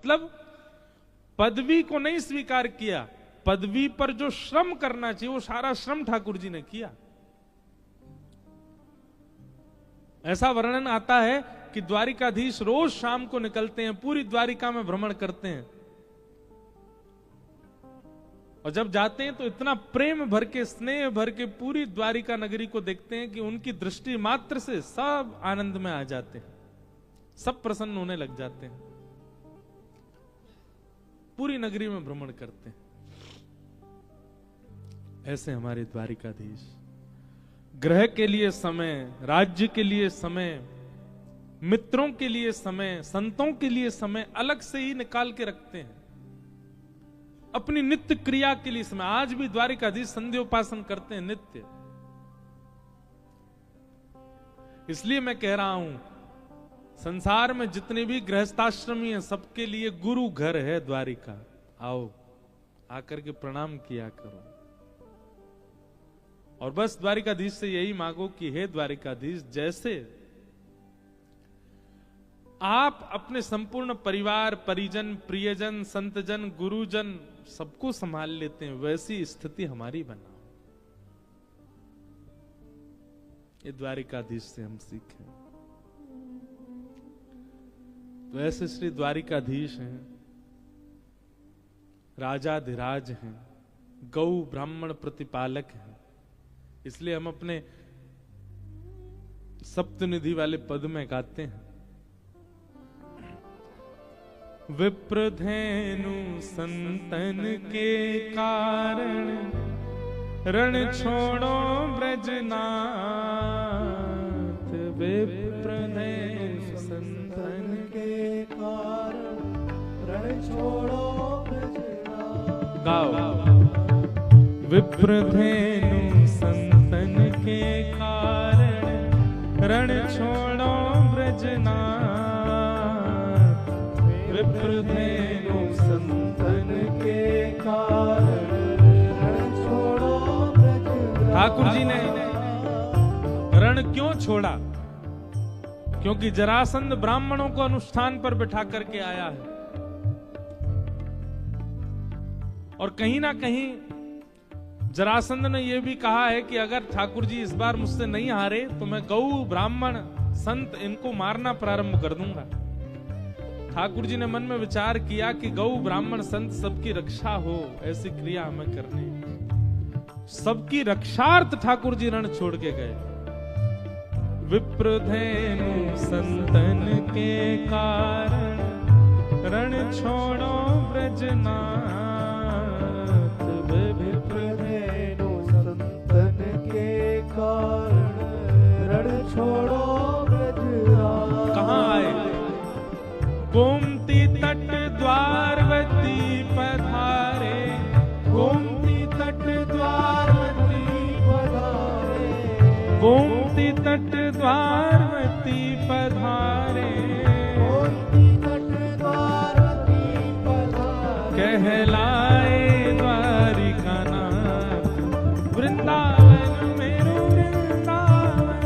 मतलब पदवी को नहीं स्वीकार किया, पदवी पर जो श्रम करना चाहिए वो सारा श्रम ठाकुर जी ने किया। ऐसा वर्णन आता है कि द्वारिकाधीश रोज शाम को निकलते हैं, पूरी द्वारिका में भ्रमण करते हैं, और जब जाते हैं तो इतना प्रेम भर के, स्नेह भर के पूरी द्वारिका नगरी को देखते हैं कि उनकी दृष्टि मात्र से सब आनंद में आ जाते हैं, सब प्रसन्न होने लग जाते हैं, पूरी नगरी में भ्रमण करते हैं। ऐसे हमारे द्वारिकाधीश ग्रह के लिए समय, राज्य के लिए समय, मित्रों के लिए समय, संतों के लिए समय अलग से ही निकाल के रखते हैं, अपनी नित्य क्रिया के लिए समय। आज भी द्वारिकाधीश संध्योपासन करते हैं नित्य। इसलिए मैं कह रहा हूं, संसार में जितने भी गृहस्थाश्रमी हैं सबके लिए गुरु घर है द्वारिका। आओ, आकर के प्रणाम किया करो, और बस द्वारिकाधीश से यही मांगो कि हे द्वारिकाधीश, जैसे आप अपने संपूर्ण परिवार, परिजन, प्रियजन, संतजन, गुरुजन सबको संभाल लेते हैं, वैसी स्थिति हमारी बनाओ। ये द्वारिकाधीश से हम सीखें। तो ऐसे श्री द्वारिकाधीश हैं, राजाधिराज हैं, गौ ब्राह्मण प्रतिपालक हैं। इसलिए हम अपने सप्तनिधि वाले पद में गाते हैं, विप्रधेनु संतन के कारण रण छोड़ो ब्रजनाथ। विप्रधेनु संतन के कारण रण छोड़ो ब्रजनाथ। गाओ, विप्रधेनु संतन के कारण रण छोड़ो ब्रजनाथ। विप्रधेनु संतन के कारण रण छोड़ो ब्रजनाथ। ठाकुर जी ने रण क्यों छोड़ा? क्योंकि जरासंध ब्राह्मणों को अनुष्ठान पर बिठा करके आया है, और कहीं ना कहीं जरासंध ने यह भी कहा है कि अगर ठाकुर जी इस बार मुझसे नहीं हारे तो मैं गौ ब्राह्मण संत इनको मारना प्रारंभ कर दूंगा। ठाकुर जी ने मन में विचार किया कि गौ ब्राह्मण संत सबकी रक्षा हो, ऐसी क्रिया हमें करनी। सबकी रक्षार्थ ठाकुर जी रण छोड़ के गए। विप्रधेनु संतन के कारण रण छोड़ो ब्रजनाथ। विप्रधेनु संतन के कारण रण छोड़ो ब्रजनाथ। कहाँ आए? गोमती तट द्वारवती पधारे। गोमती तट द्वारवती पधारे। गोमती तट द्वारवती पधारे। गोमती तट द्वारवती पधारे। कहलाए द्वारिका नाथ। वृंदावन मेरो वृंदावन।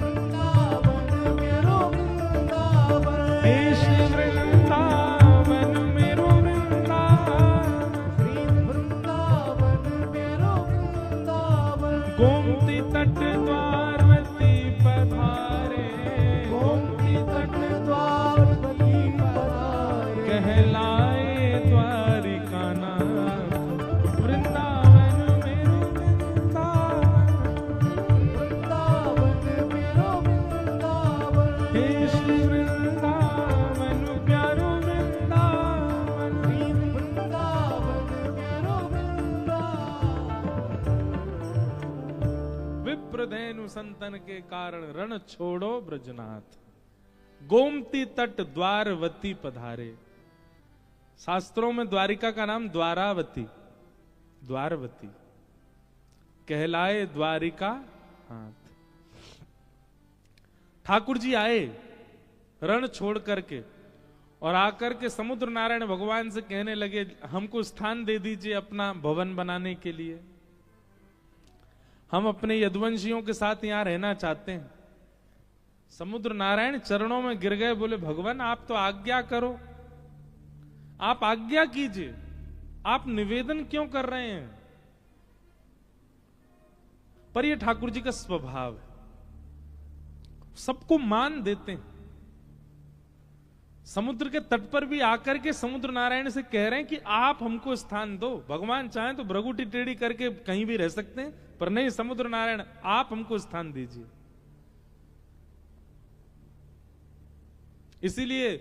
वृंदावन मेरो वृंदावन। देश वृंदावन मेरो वृंदावन। वृंदावन मेरो वृंदावन। गोमती तट द्वारवती पधारे। गोमती तट द्वारवती पधारे। कहलाए द्वारिका नाथ। वृंदावन मेरो वृंदावन। वृंदावन मेरो वृंदावन। हे श्री वृंदावन प्यारो वृंदावन। वृंदावन मेरो वृंदावन। विप्रधेनु संतन के कारण रण छोड़ो ब्रजनाथ। गोमती तट द्वारवती पधारे। शास्त्रों में द्वारिका का नाम द्वारावती, द्वारवती। कहलाए द्वारिका हाथ। ठाकुर जी आए रण छोड़ करके, और आकर के समुद्र नारायण भगवान से कहने लगे, हमको स्थान दे दीजिए अपना भवन बनाने के लिए, हम अपने यदुवंशियों के साथ यहां रहना चाहते हैं। समुद्र नारायण चरणों में गिर गए, बोले भगवान आप तो आज्ञा करो, आप आज्ञा कीजिए, आप निवेदन क्यों कर रहे हैं? पर यह ठाकुर जी का स्वभाव है, सबको मान देते हैं। समुद्र के तट पर भी आकर के समुद्र नारायण से कह रहे हैं कि आप हमको स्थान दो। भगवान चाहें तो भ्रगुटी टेढ़ी करके कहीं भी रह सकते हैं, पर नहीं, समुद्र नारायण आप हमको स्थान दीजिए। इसीलिए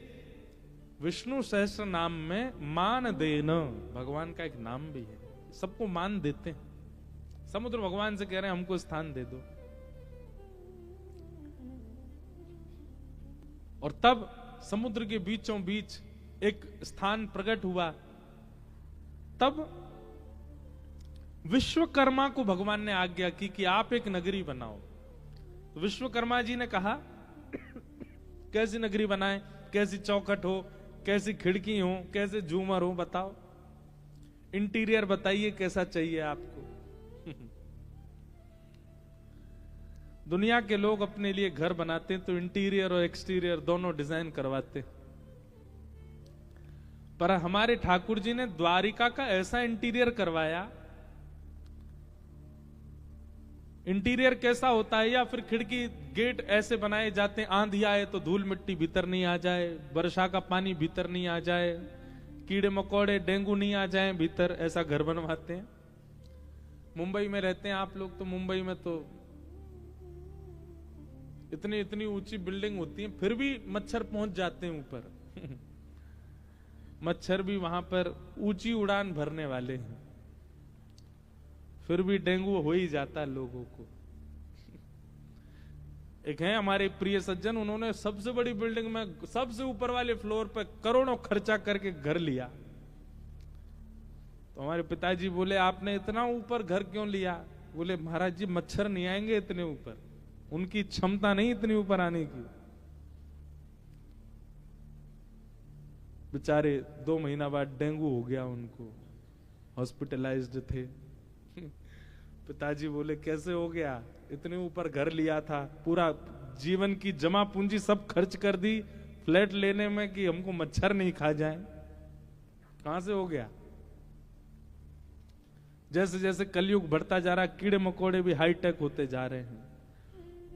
विष्णु सहस्त्र नाम में मान देना भगवान का एक नाम भी है। सबको मान देते हैं। समुद्र भगवान से कह रहे हैं हमको स्थान दे दो। और तब समुद्र के बीचों बीच एक स्थान प्रकट हुआ। तब विश्वकर्मा को भगवान ने आज्ञा की कि आप एक नगरी बनाओ। तो विश्वकर्मा जी ने कहा कैसी नगरी बनाए, कैसी चौखट हो, कैसी खिड़की हो, कैसे झूमर हो, बताओ। इंटीरियर बताइए कैसा चाहिए आपको। दुनिया के लोग अपने लिए घर बनाते हैं तो इंटीरियर और एक्सटीरियर दोनों डिजाइन करवाते, पर हमारे ठाकुर जी ने द्वारिका का ऐसा इंटीरियर करवाया। इंटीरियर कैसा होता है, या फिर खिड़की गेट ऐसे बनाए जाते हैं, आंधी आए तो धूल मिट्टी भीतर नहीं आ जाए, वर्षा का पानी भीतर नहीं आ जाए, कीड़े मकोड़े डेंगू नहीं आ जाए भीतर, ऐसा घर बनवाते हैं। मुंबई में रहते हैं आप लोग, तो मुंबई में तो इतनी इतनी ऊंची बिल्डिंग होती है, फिर भी मच्छर पहुंच जाते हैं ऊपर। मच्छर भी वहां पर ऊंची उड़ान भरने वाले हैं, फिर भी डेंगू हो ही जाता है लोगों को। एक है हमारे प्रिय सज्जन, उन्होंने सबसे बड़ी बिल्डिंग में सबसे ऊपर वाले फ्लोर पर करोड़ों खर्चा करके घर लिया। तो हमारे पिताजी बोले आपने इतना ऊपर घर क्यों लिया? बोले महाराज जी मच्छर नहीं आएंगे इतने ऊपर, उनकी क्षमता नहीं इतनी ऊपर आने की। बेचारे 2 महीना बाद डेंगू हो गया उनको, हॉस्पिटलाइज्ड थे। पिताजी बोले कैसे हो गया? इतने ऊपर घर लिया था, पूरा जीवन की जमा पूंजी सब खर्च कर दी फ्लैट लेने में कि हमको मच्छर नहीं खा जाए, कहां से हो गया? जैसे जैसे कलयुग बढ़ता जा रहा है, कीड़े मकोड़े भी हाईटेक होते जा रहे हैं।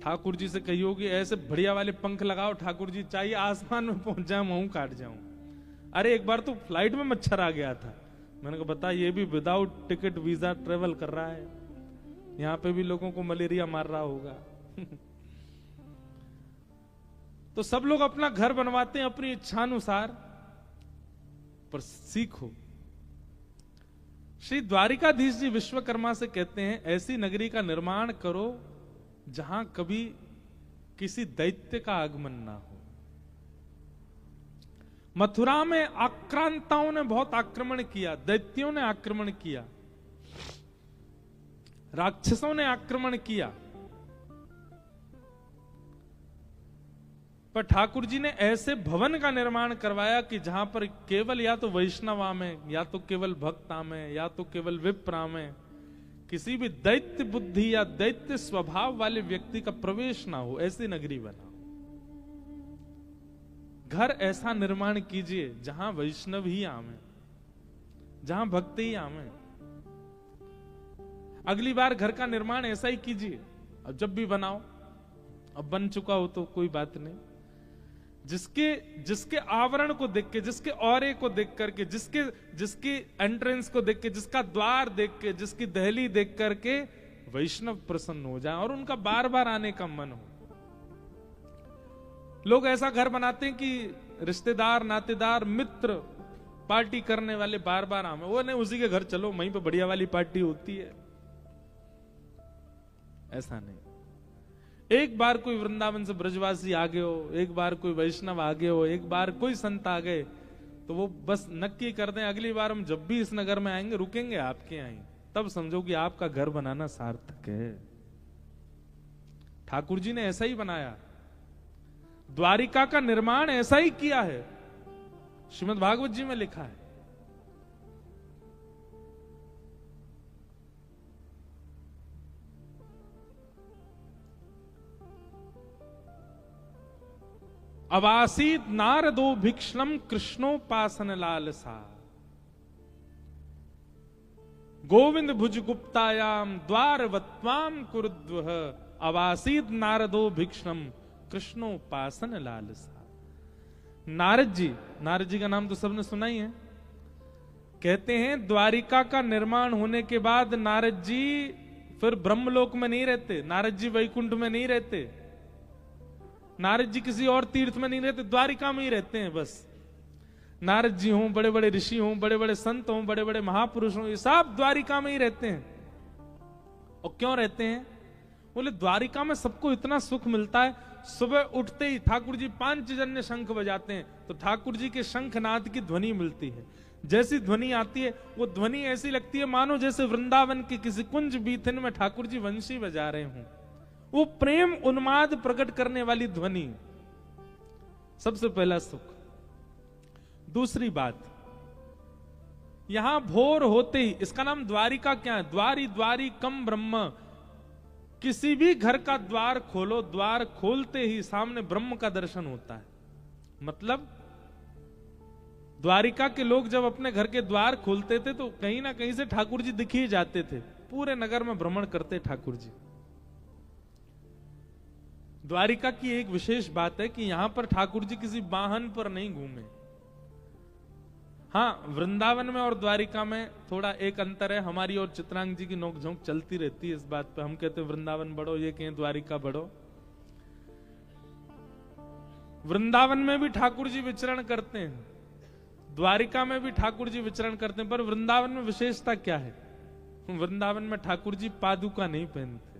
ठाकुर जी से कहियो कि ऐसे बढ़िया वाले पंख लगाओ ठाकुर जी, चाहिए आसमान में पहुंच जाऊं, मुंह काट जाऊं। अरे एक बार तो फ्लाइट में मच्छर आ गया था। मैंने कहा बता, ये भी विदाउट टिकट वीजा ट्रेवल कर रहा है, यहां पे भी लोगों को मलेरिया मार रहा होगा। तो सब लोग अपना घर बनवाते हैं अपनी इच्छानुसार, पर सीखो। श्री द्वारिकाधीश जी विश्वकर्मा से कहते हैं ऐसी नगरी का निर्माण करो जहां कभी किसी दैत्य का आगमन ना हो। मथुरा में आक्रांताओं ने बहुत आक्रमण किया, दैत्यों ने आक्रमण किया, राक्षसों ने आक्रमण किया, पर ठाकुर जी ने ऐसे भवन का निर्माण करवाया कि जहां पर केवल या तो वैष्णवा में, या तो केवल भक्ता में, या तो केवल विप्रा में किसी भी दैत्य बुद्धि या दैत्य स्वभाव वाले व्यक्ति का प्रवेश ना हो, ऐसी नगरी बनाओ। घर ऐसा निर्माण कीजिए जहां वैष्णव ही आवे, जहां भक्त ही आवे। अगली बार घर का निर्माण ऐसा ही कीजिए। अब जब भी बनाओ, अब बन चुका हो तो कोई बात नहीं, जिसके आवरण को देख के, जिसके औरे को देख करके, जिसकी एंट्रेंस को देख के, जिसका द्वार देख के, जिसकी दहली देख करके वैष्णव प्रसन्न हो जाए और उनका बार बार आने का मन हो। लोग ऐसा घर बनाते हैं कि रिश्तेदार, नातेदार, मित्र, पार्टी करने वाले बार बार आवे। वो नहीं, उसी के घर चलो, वहीं पे बढ़िया वाली पार्टी होती है। ऐसा नहीं। एक बार कोई वृंदावन से ब्रजवासी आ गए हो, एक बार कोई वैष्णव आ गए हो, एक बार कोई संत आ गए, तो वो बस नक्की कर दें अगली बार हम जब भी इस नगर में आएंगे रुकेंगे आपके यहाँ, तब समझो कि आपका घर बनाना सार्थक है। ठाकुर जी ने ऐसा ही बनाया, द्वारिका का निर्माण ऐसा ही किया है। श्रीमद् भागवत जी में लिखा है। अवासीत नारदो भिक्षणम कृष्णोपासन लालसा। गोविंद भुज गुप्तायाम द्वारवत्वाम कुरुद्वह। अवासीत नारदो भिक्षणम कृष्णोपासन लालसा। नारद जी का नाम तो सबने सुना ही है। कहते हैं द्वारिका का निर्माण होने के बाद नारद जी फिर ब्रह्मलोक में नहीं रहते, नारद जी वैकुंठ में नहीं रहते, नारद जी किसी और तीर्थ में नहीं रहते, द्वारिका में ही रहते हैं बस। नारद जी हों, बड़े बड़े ऋषि हों, बड़े बड़े संत हों, बड़े बड़े महापुरुष हों, ये सब द्वारिका में ही रहते हैं। और क्यों रहते हैं? बोले द्वारिका में सबको इतना सुख मिलता है, सुबह उठते ही ठाकुर जी पांचजन्य शंख बजाते हैं तो ठाकुर जी के शंखनाद की ध्वनि मिलती है। जैसी ध्वनि आती है वो ध्वनि ऐसी लगती है मानो जैसे वृंदावन के किसी कुंज बीथिन में ठाकुर जी वंशी बजा रहे हों। वो प्रेम उन्माद प्रकट करने वाली ध्वनि, सबसे पहला सुख। दूसरी बात, यहां भोर होते ही, इसका नाम द्वारिका क्या है? द्वारी द्वारी कम ब्रह्म। किसी भी घर का द्वार खोलो, द्वार खोलते ही सामने ब्रह्म का दर्शन होता है। मतलब द्वारिका के लोग जब अपने घर के द्वार खोलते थे तो कहीं ना कहीं से ठाकुर जी दिख ही जाते थे। पूरे नगर में भ्रमण करते ठाकुर जी। द्वारिका की एक विशेष बात है कि यहां पर ठाकुर जी किसी वाहन पर नहीं घूमे। हाँ, वृंदावन में और द्वारिका में थोड़ा एक अंतर है। हमारी और चित्रांग जी की नोकझोंक चलती रहती है इस बात पे। हम कहते हैं वृंदावन बढ़ो, ये कहें द्वारिका बढ़ो। वृंदावन में भी ठाकुर जी विचरण करते हैं, द्वारिका में भी ठाकुर जी विचरण करते हैं, पर वृंदावन में विशेषता क्या है? वृंदावन में ठाकुर जी पादुका नहीं पहनते,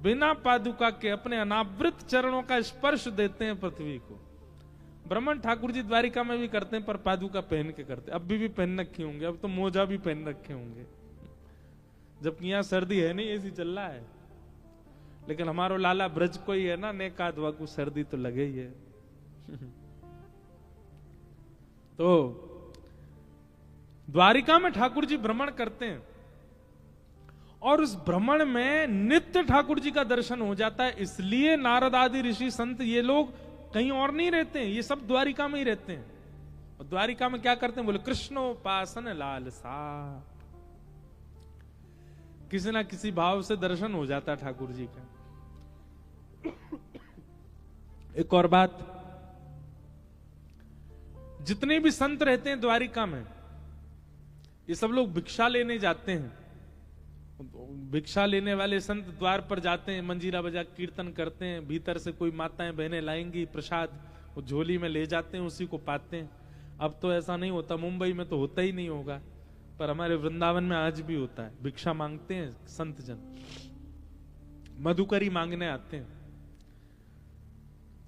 बिना पादुका के अपने अनावृत चरणों का स्पर्श देते हैं पृथ्वी को। ब्रह्मण ठाकुर जी द्वारिका में भी करते हैं पर पादुका पहन के करते। अब भी पहन रखे होंगे, अब तो मोजा भी पहन रखे होंगे, जबकि यहां सर्दी है नहीं, ऐसी चल रहा है। लेकिन हमारो लाला ब्रज को ही है ना, नेका दुआ को सर्दी तो लगे ही है। तो द्वारिका में ठाकुर जी भ्रमण करते हैं और उस भ्रमण में नित्य ठाकुर जी का दर्शन हो जाता है। इसलिए नारद आदि ऋषि संत ये लोग कहीं और नहीं रहते हैं, ये सब द्वारिका में ही रहते हैं। और द्वारिका में क्या करते हैं? बोले कृष्णोपासन लालसा। किसी ना किसी भाव से दर्शन हो जाता है ठाकुर जी का। एक और बात, जितने भी संत रहते हैं द्वारिका में, ये सब लोग भिक्षा लेने जाते हैं। भिक्षा लेने वाले संत द्वार पर जाते हैं, मंजीरा बजा कीर्तन करते हैं, भीतर से कोई माताएं बहनें लाएंगी प्रसाद, वो झोली में ले जाते हैं, उसी को पाते हैं। अब तो ऐसा नहीं होता, मुंबई में तो होता ही नहीं होगा, पर हमारे वृंदावन में आज भी होता है। भिक्षा मांगते हैं संत जन, मधुकरी मांगने आते हैं।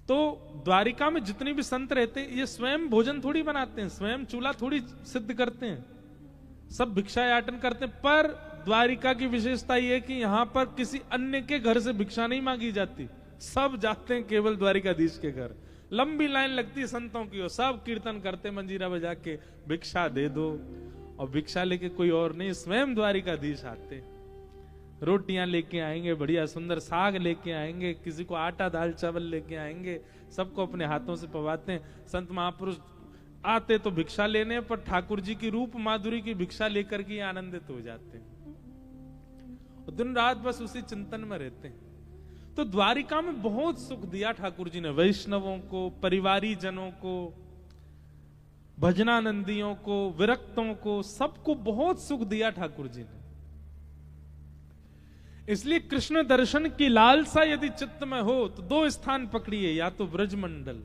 तो द्वारिका में जितने भी संत रहते हैं ये स्वयं भोजन थोड़ी बनाते हैं, स्वयं चूल्हा थोड़ी सिद्ध करते हैं, सब भिक्षा याटन करते हैं। पर द्वारिका की विशेषता यह है कि यहां पर किसी अन्य के घर से भिक्षा नहीं मांगी जाती, सब जाते हैं केवल द्वारिकाधीश के घर। लंबी लाइन लगती है संतों की, और सब कीर्तन करते मंजीरा बजा के भिक्षा दे दो, और भिक्षा लेके कोई और नहीं, स्वयं द्वारिकाधीश आते। रोटियां लेके आएंगे, बढ़िया सुंदर साग लेके आएंगे, किसी को आटा दाल चावल लेके आएंगे, सबको अपने हाथों से पवाते हैं। संत महापुरुष आते तो भिक्षा लेने, पर ठाकुर जी की रूप माधुरी की भिक्षा लेकर के आनंदित हो जाते हैं, और दिन रात बस उसी चिंतन में रहते हैं। तो द्वारिका में बहुत सुख दिया ठाकुर जी ने, वैष्णवों को, परिवारी जनों को, भजनानंदियों को, विरक्तों को, सबको बहुत सुख दिया ठाकुर जी ने। इसलिए कृष्ण दर्शन की लालसा यदि चित्त में हो तो दो स्थान पकड़िए, या तो ब्रजमंडल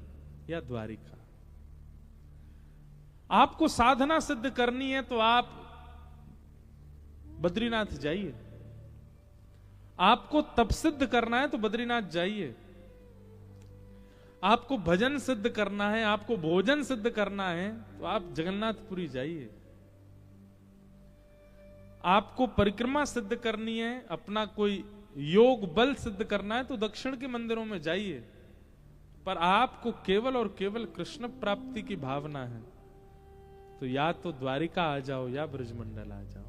या द्वारिका। आपको साधना सिद्ध करनी है तो आप बद्रीनाथ जाइए, आपको तप सिद्ध करना है तो बद्रीनाथ जाइए, आपको भजन सिद्ध करना है, आपको भोजन सिद्ध करना है तो आप जगन्नाथपुरी जाइए, आपको परिक्रमा सिद्ध करनी है, अपना कोई योग बल सिद्ध करना है तो दक्षिण के मंदिरों में जाइए। पर आपको केवल और केवल कृष्ण प्राप्ति की भावना है तो या तो द्वारिका आ जाओ या ब्रजमंडल आ जाओ,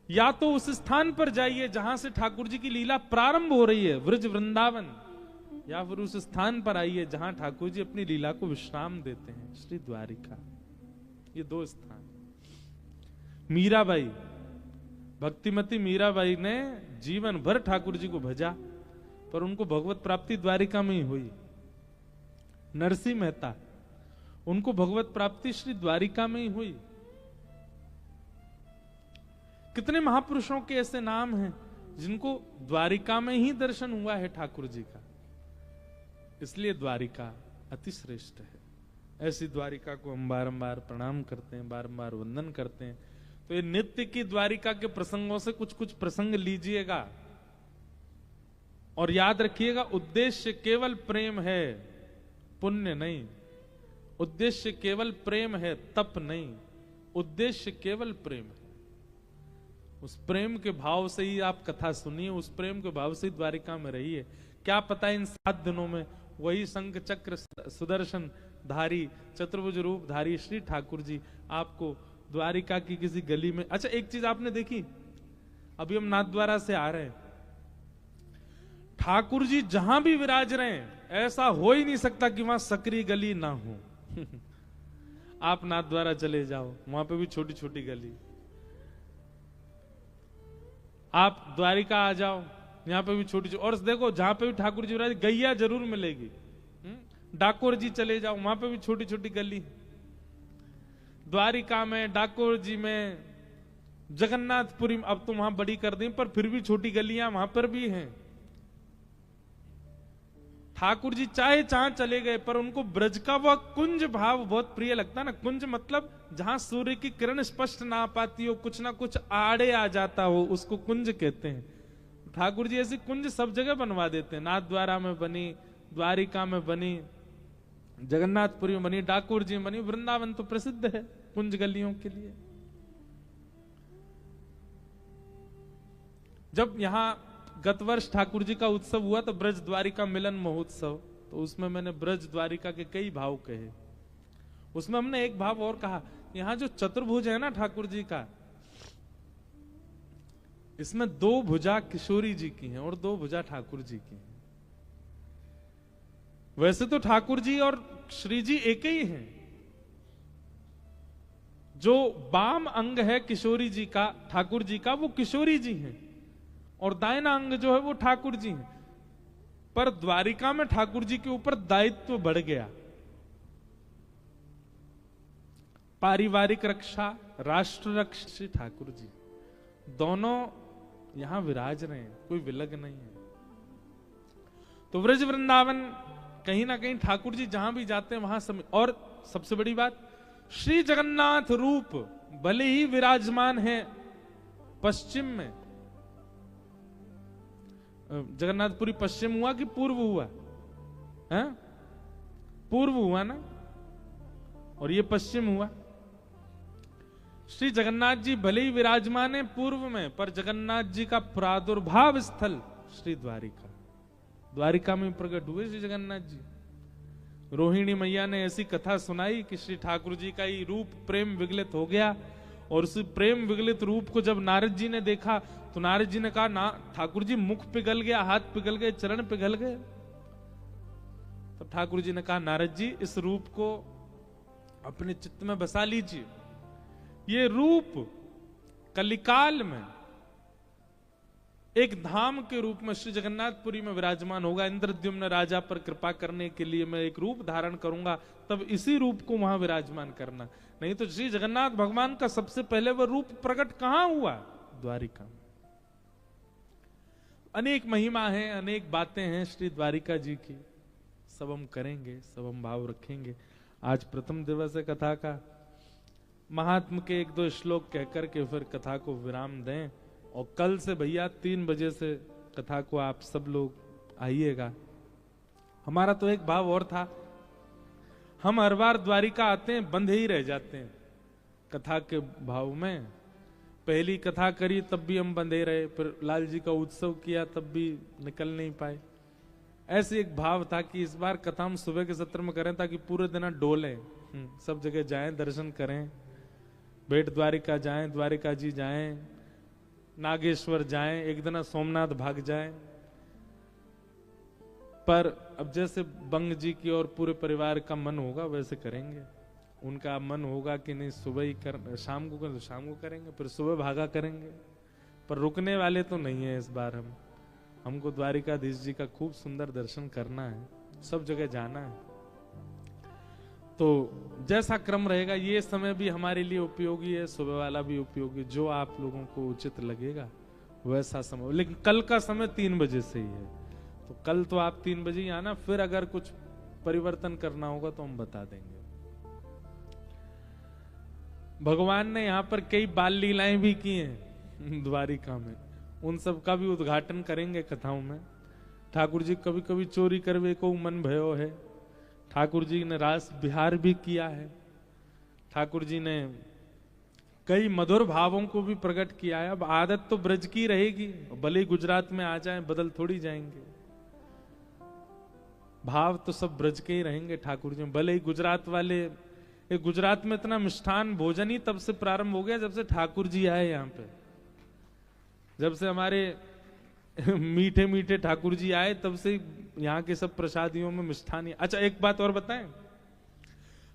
या तो उस स्थान पर जाइए जहां से ठाकुर जी की लीला प्रारंभ हो रही है, ब्रज वृंदावन। या फिर उस स्थान पर आइए जहां ठाकुर जी अपनी लीला को विश्राम देते हैं, श्री द्वारिका। ये दो स्थान। मीराबाई, भक्तिमती मीराबाई ने जीवन भर ठाकुर जी को भजा, पर उनको भगवत प्राप्ति द्वारिका में ही हुई। नरसिंह मेहता, उनको भगवत प्राप्ति श्री द्वारिका में ही हुई। कितने महापुरुषों के ऐसे नाम हैं जिनको द्वारिका में ही दर्शन हुआ है ठाकुर जी का। इसलिए द्वारिका अति श्रेष्ठ है। ऐसी द्वारिका को हम बारंबार प्रणाम करते हैं, बारंबार वंदन करते हैं। तो ये नित्य की द्वारिका के प्रसंगों से कुछ कुछ प्रसंग लीजिएगा और याद रखिएगा, उद्देश्य केवल प्रेम है, पुण्य नहीं। उद्देश्य केवल प्रेम है, तप नहीं। उद्देश्य केवल प्रेम है। उस प्रेम के भाव से ही आप कथा सुनिए, उस प्रेम के भाव से ही द्वारिका में रहिए। क्या पता इन 7 दिनों में वही शंख चक्र सुदर्शन धारी चतुर्भुज रूप धारी श्री ठाकुर जी आपको द्वारिका की किसी गली में। अच्छा, एक चीज आपने देखी, अभी हम नाथद्वारा से आ रहे हैं, ठाकुर जी जहां भी विराज रहे हैं, ऐसा हो ही नहीं सकता कि वहां सकरी गली ना हो। आप नाथद्वारा चले जाओ, वहां पे भी छोटी छोटी गली। आप द्वारिका आ जाओ, यहाँ पे भी छोटी छोटी, और देखो जहां पे भी ठाकुर जी विराज, गैया जरूर मिलेगी। डाकोर जी चले जाओ, वहां पे भी छोटी छोटी गली। द्वारिका में, डाकोर जी में, जगन्नाथपुरी में, अब तो वहां बड़ी कर दी, पर फिर भी छोटी गलियां वहां पर भी हैं। ठाकुर जी चाहे जहां चले गए, पर उनको ब्रज का वह कुंज भाव बहुत प्रिय लगता ना। कुंज मतलब जहां सूर्य की किरण स्पष्ट ना पाती हो, कुछ ना कुछ आड़े आ जाता हो, उसको कुंज कहते हैं। ठाकुर जी ऐसी कुंज सब जगह बनवा देते हैं। नाथद्वारा में बनी, द्वारिका में बनी, जगन्नाथपुरी में बनी, डाकोर जी में बनी, वृंदावन तो प्रसिद्ध है कुंज गलियों के लिए। जब यहां गत वर्ष ठाकुर जी का उत्सव हुआ तो ब्रज द्वारिका मिलन महोत्सव, तो उसमें मैंने ब्रज द्वारिका के कई भाव कहे। उसमें हमने एक भाव और कहा, यहां जो चतुर्भुज है ना ठाकुर जी का, इसमें 2 भुजा किशोरी जी की हैं और 2 भुजा ठाकुर जी की हैं। वैसे तो ठाकुर जी और श्री जी एक ही हैं। जो बाम अंग है किशोरी जी का, ठाकुर जी का, वो किशोरी जी हैं, और दाहिना अंग जो है वो ठाकुर जी हैं। पर द्वारिका में ठाकुर जी के ऊपर दायित्व बढ़ गया। पारिवारिक रक्षा, राष्ट्र रक्षा, श्री ठाकुर जी दोनों यहां विराज रहे हैं, कोई विलग नहीं है। तो व्रज वृंदावन कहीं ना कहीं ठाकुर जी जहां भी जाते हैं वहां सब। और सबसे बड़ी बात, श्री जगन्नाथ रूप भले ही विराजमान है पश्चिम में, जगन्नाथपुरी पश्चिम हुआ कि पूर्व हुआ है? पूर्व हुआ ना, और ये पश्चिम हुआ। श्री जगन्नाथ जी भले ही विराजमान है पूर्व में, पर जगन्नाथ जी का प्रादुर्भाव स्थल श्री द्वारिका, द्वारिका में प्रकट हुए श्री जगन्नाथ जी। रोहिणी मैया ने ऐसी कथा सुनाई कि श्री ठाकुर जी का ही रूप प्रेम विगलित हो गया, और उस प्रेम विगलित रूप को जब नारद जी ने देखा तो नारद जी ने कहा, ना ठाकुर जी मुख पिघल गया, हाथ पिघल गए, चरण पिघल गए। तो ठाकुर जी ने कहा, नारद जी इस रूप को अपने चित्त में बसा लीजिए। ये रूप कलिकाल में एक धाम के रूप में श्री जगन्नाथपुरी में विराजमान होगा। इंद्रद्युम्न राजा पर कृपा करने के लिए मैं एक रूप धारण करूंगा, तब इसी रूप को वहां विराजमान करना। नहीं तो श्री जगन्नाथ भगवान का सबसे पहले वह रूप प्रकट कहां हुआ? द्वारिका में। अनेक महिमा है, अनेक बातें हैं श्री द्वारिका जी की, सब हम करेंगे, सब हम भाव रखेंगे। आज प्रथम दिवस है कथा का, महात्म के 1-2 श्लोक कहकर के फिर कथा को विराम दें, और कल से भैया 3 बजे से कथा को आप सब लोग आइएगा। हमारा तो एक भाव और था, हम हर बार द्वारिका आते हैं बंधे ही रह जाते हैं कथा के भाव में। पहली कथा करी तब भी हम बंधे रहे, फिर लाल जी का उत्सव किया तब भी निकल नहीं पाए। ऐसे एक भाव था कि इस बार कथा हम सुबह के सत्र में करें ताकि पूरे दिन डोलें, सब जगह जाएं, दर्शन करें, बेट द्वारिका जाएं, द्वारिका जी जाएं, नागेश्वर जाएं, एक दिन सोमनाथ भाग जाएं। पर अब जैसे बंग जी की और पूरे परिवार का मन होगा वैसे करेंगे। उनका मन होगा कि नहीं सुबह ही कर, शाम को कर तो शाम को करेंगे, फिर सुबह भागा करेंगे। पर रुकने वाले तो नहीं है इस बार। हमको द्वारिकाधीश जी का खूब सुंदर दर्शन करना है, सब जगह जाना है। तो जैसा क्रम रहेगा, ये समय भी हमारे लिए उपयोगी है, सुबह वाला भी उपयोगी, जो आप लोगों को उचित लगेगा वैसा समय। लेकिन कल का समय 3 बजे से ही है, तो कल तो आप 3 बजे ही आना। फिर अगर कुछ परिवर्तन करना होगा तो हम बता देंगे। भगवान ने यहाँ पर कई बाल लीलाएं भी की हैं द्वारिका में, उन सब का भी उद्घाटन करेंगे कथाओं में। ठाकुर जी कभी कभी चोरी करवे को मन भयो है। ठाकुर जी ने रास विहार भी किया है। ठाकुर जी ने कई मधुर भावों को भी प्रकट किया है। अब आदत तो ब्रज की रहेगी, भले ही गुजरात में आ जाएं बदल थोड़ी जाएंगे। भाव तो सब ब्रज के ही रहेंगे ठाकुर जी। भले ही गुजरात वाले, गुजरात में इतना मिष्ठान भोजन ही तब से प्रारंभ हो गया जब से ठाकुर जी आए यहाँ पे। जब से हमारे मीठे मीठे ठाकुर जी आए तब से यहाँ के सब प्रसादियों में मिष्ठान ही। अच्छा एक बात और बताएं,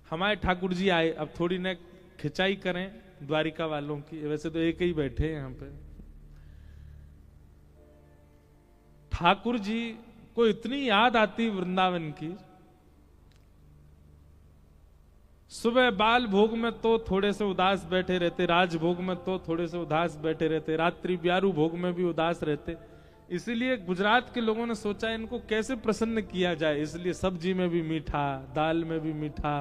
हमारे ठाकुर जी आए, अब थोड़ी न खिंचाई करें द्वारिका वालों की, वैसे तो एक ही बैठे हैं यहाँ पे। ठाकुर जी को इतनी याद आती वृंदावन की। सुबह बाल भोग में तो थोड़े से उदास बैठे रहते, राजभोग में तो थोड़े से उदास बैठे रहते, रात्रि ब्यारू भोग में भी उदास रहते। इसलिए गुजरात के लोगों ने सोचा इनको कैसे प्रसन्न किया जाए, इसलिए सब्जी में भी मीठा, दाल में भी मीठा,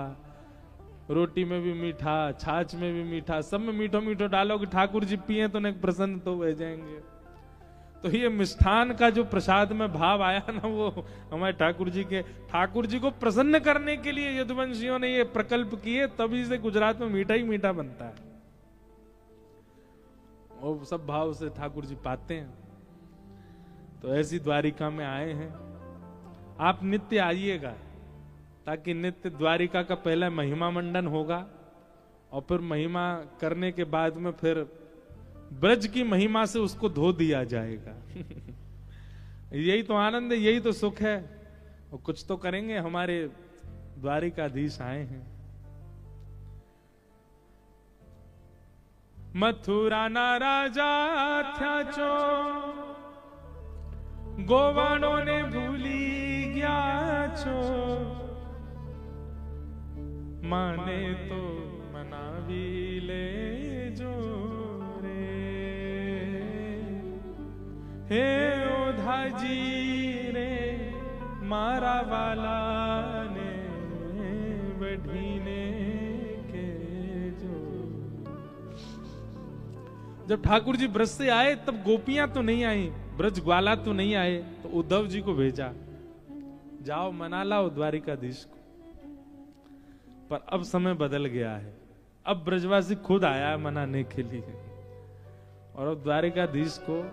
रोटी में भी मीठा, छाछ में भी मीठा, सब में मीठो मीठो डालो कि ठाकुर जी पिए तो नहीं प्रसन्न तो हो जाएंगे। तो ये मिष्ठान का जो प्रसाद में भाव आया ना, वो हमारे ठाकुर जी को प्रसन्न करने के लिए यदुवंशियों ने ये प्रकल्प किए, तभी से गुजरात में मीठा ही मीठा बनता है। और सब भाव से ठाकुर जी पाते हैं। तो ऐसी द्वारिका में आए हैं। आप नित्य आइएगा, ताकि नित्य द्वारिका का पहला महिमा मंडन होगा, और फिर महिमा करने के बाद में फिर ब्रज की महिमा से उसको धो दिया जाएगा। यही तो आनंद है, यही तो सुख है। और कुछ तो करेंगे, हमारे द्वारिकाधीश आए हैं। मथुरा ना राजा थया छो, गोवाणों ने भूली गया छो, माने तो मनावी ले जो हे ओधा जी रे मारा वाला ने बढ़ीने के जो। जब ठाकुर जी ब्रज से आए तब गोपियां तो नहीं आई, ब्रज ग्वाला तो नहीं आए, तो उद्धव जी को भेजा, जाओ मना लाओ द्वारिकाधीश को। पर अब समय बदल गया है, अब ब्रजवासी खुद आया है मनाने के लिए। और अब द्वारिकाधीश को